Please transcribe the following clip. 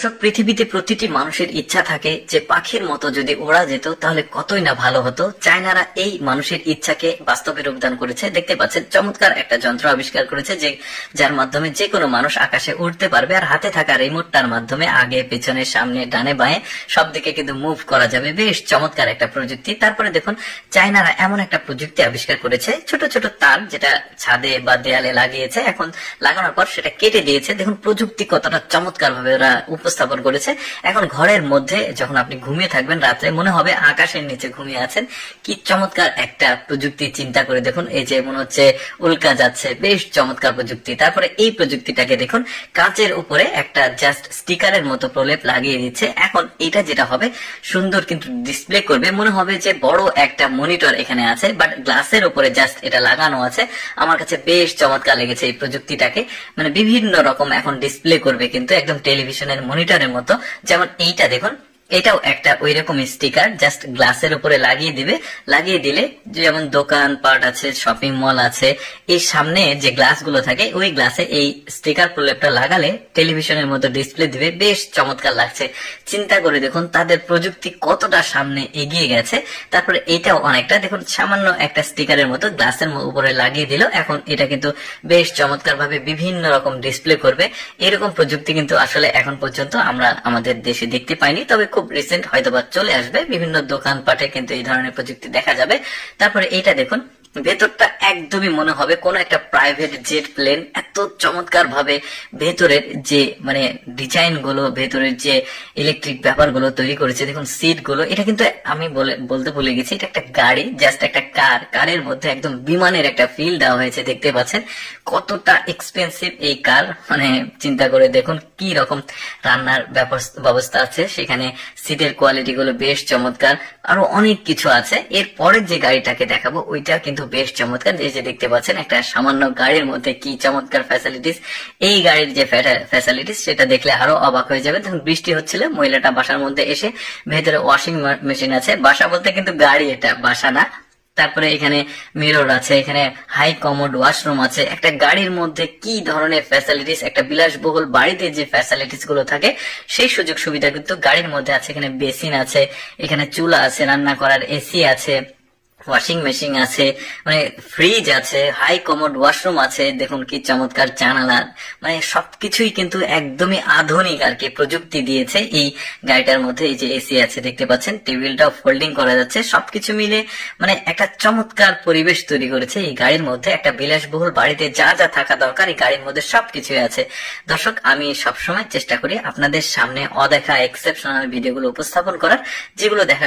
দর্শক, পৃথিবীতে প্রতিটি মানুষের ইচ্ছা থাকে যে পাখির মতো যদি ওড়া যেত তাহলে কতই না ভালো হতো। চায়নারা এই মানুষের ইচ্ছাকে বাস্তবে রূপদান করেছে। দেখতে পাচ্ছেন চমৎকার একটা যন্ত্র আবিষ্কার করেছে যে যার মাধ্যমে যে কোনো মানুষ আকাশে উঠতে পারবে, আর হাতে থাকা রিমোটটার মাধ্যমে আগে পেছনে সামনে ডানে বাঁয়ে সব দিকে কিন্তু মুভ করা যাবে। বেশ চমৎকার একটা প্রযুক্তি। তারপরে দেখুন চায়নারা এমন একটা প্রযুক্তি আবিষ্কার করেছে, ছোট ছোট তার যেটা ছাদে বা দেয়ালে লাগিয়েছে, এখন লাগানোর পর সেটা কেটে দিয়েছে। দেখুন প্রযুক্তি কতটা চমৎকার ভাবে ওরা উপস্থাপন করেছে। এখন ঘরের মধ্যে যখন আপনি ঘুমিয়ে থাকবেন রাত্রে, মনে হবে আকাশের নিচে ঘুমিয়ে আছেন। কি চমৎকার একটা প্রযুক্তি, চিন্তা করে দেখুন। এই যে মনে হচ্ছে উল্কা যাচ্ছে, বেশ চমৎকার প্রযুক্তি। তারপরে এই প্রযুক্তিটাকে দেখুন কাঁচের উপরে একটা জাস্ট স্টিকারের মতো প্রলেপ লাগিয়ে দিচ্ছে। এখন এটা যেটা হবে সুন্দর কিন্তু ডিসপ্লে করবে, মনে হবে যে বড় একটা মনিটর এখানে আছে, বাট গ্লাসের উপরে জাস্ট এটা লাগানো আছে। আমার কাছে বেশ চমৎকার লেগেছে এই প্রযুক্তিটাকে। মানে বিভিন্ন রকম এখন ডিসপ্লে করবে কিন্তু একদম টেলিভিশনের মনিটরের মতো। যেমন এইটা দেখুন, এটাও একটা ওই রকম স্টিকার, জাস্ট গ্লাসের উপরে লাগিয়ে দিবে। লাগিয়ে দিলে যেমন দোকান পাট আছে, শপিং মল আছে, এই সামনে যে গ্লাস গুলো থাকে ওই গ্লাসে এই স্টিকার প্রলেপটা লাগালে টেলিভিশনের মতো ডিসপ্লে দিবে। বেশ চমৎকার লাগছে। চিন্তা করে দেখুন তাদের প্রযুক্তি কতটা সামনে এগিয়ে গেছে। তারপরে এটাও অনেকটা দেখুন, সামান্য একটা স্টিকারের মতো গ্লাসের উপরে লাগিয়ে দিল। এখন এটা কিন্তু বেশ চমৎকার ভাবে বিভিন্ন রকম ডিসপ্লে করবে। এরকম প্রযুক্তি কিন্তু আসলে এখন পর্যন্ত আমরা আমাদের দেশে দেখতে পাইনি, তবে খুব রিসেন্ট হয়তোবা চলে আসবে। বিভিন্ন দোকানপাটে কিন্তু এই ধরনের প্রযুক্তি দেখা যাবে। তারপরে এইটা দেখুন, ভেতরটা একদমই মনে হবে কোন একটা প্রাইভেট জেট প্লেন। এত চমৎকার ভাবে ভেতরের যে মানে ডিজাইন গুলো, ভেতরের যে ইলেকট্রিক ব্যাপারগুলো তৈরি করেছে দেখুন, সিট গুলো, এটা কিন্তু আমি বলতে ভুলে গেছি, এটা একটা গাড়ি, জাস্ট একটা কার। কারের মধ্যে একদম বিমানের একটা ফিল দেওয়া হয়েছে। দেখতে পাচ্ছেন কতটা এক্সপেন্সিভ এই কার। মানে চিন্তা করে দেখুন কি রকম রান্নার ব্যবস্থা আছে সেখানে। সিটের কোয়ালিটি গুলো বেশ চমৎকার। আরো অনেক কিছু আছে। এর পরের যে গাড়িটাকে দেখাবো ওইটা কিন্তু বেশ চমৎকার। এই যে দেখতে পাচ্ছেন একটা সামান্য গাড়ির মধ্যে কি চমৎকার ফ্যাসিলিটিস। এই গাড়ির যে ফ্যাসিলিটিস সেটা দেখলে আরো অবাক হয়ে যাবে। তখন বৃষ্টি হচ্ছিল, মহিলাটা বাসার মধ্যে এসে ভেতরে ওয়াশিং মেশিন আছে। বাসা বলতে কিন্তু গাড়ি, এটা বাসা না। তারপরে এখানে মিরর আছে, এখানে হাই কমোড ওয়াশরুম আছে। একটা গাড়ির মধ্যে কি ধরনের ফ্যাসিলিটিস, একটা বিলাসবহুল বাড়িতে যে ফ্যাসিলিটিস গুলো থাকে সেই সুযোগ সুবিধা কিন্তু গাড়ির মধ্যে আছে। এখানে বেসিন আছে, এখানে চুলা আছে, রান্না করার এসি আছে, ওয়াশিং মেশিন আছে, মানে ফ্রিজ আছে, হাই কমোড ওয়াশরুম আছে। দেখুন কি চমৎকার জানালা। মানে সবকিছুই কিন্তু একদমই আধুনিক আর কি প্রযুক্তি দিয়েছে এই গাড়িটার মধ্যে। এই যে এসি আছে দেখতে পাচ্ছেন, টেবিলটাও ফোল্ডিং করা যাচ্ছে। সবকিছু মিলে মানে একটা চমৎকার পরিবেশ তৈরি করেছে এই গাড়ির মধ্যে। একটা বিলাসবহুল বাড়িতে যা যা থাকা দরকার এই গাড়ির মধ্যে সবকিছুই আছে। দর্শক, আমি সবসময় চেষ্টা করি আপনাদের সামনে অদেখা এক্সেপশনাল ভিডিওগুলো উপস্থাপন করার, যেগুলো দেখা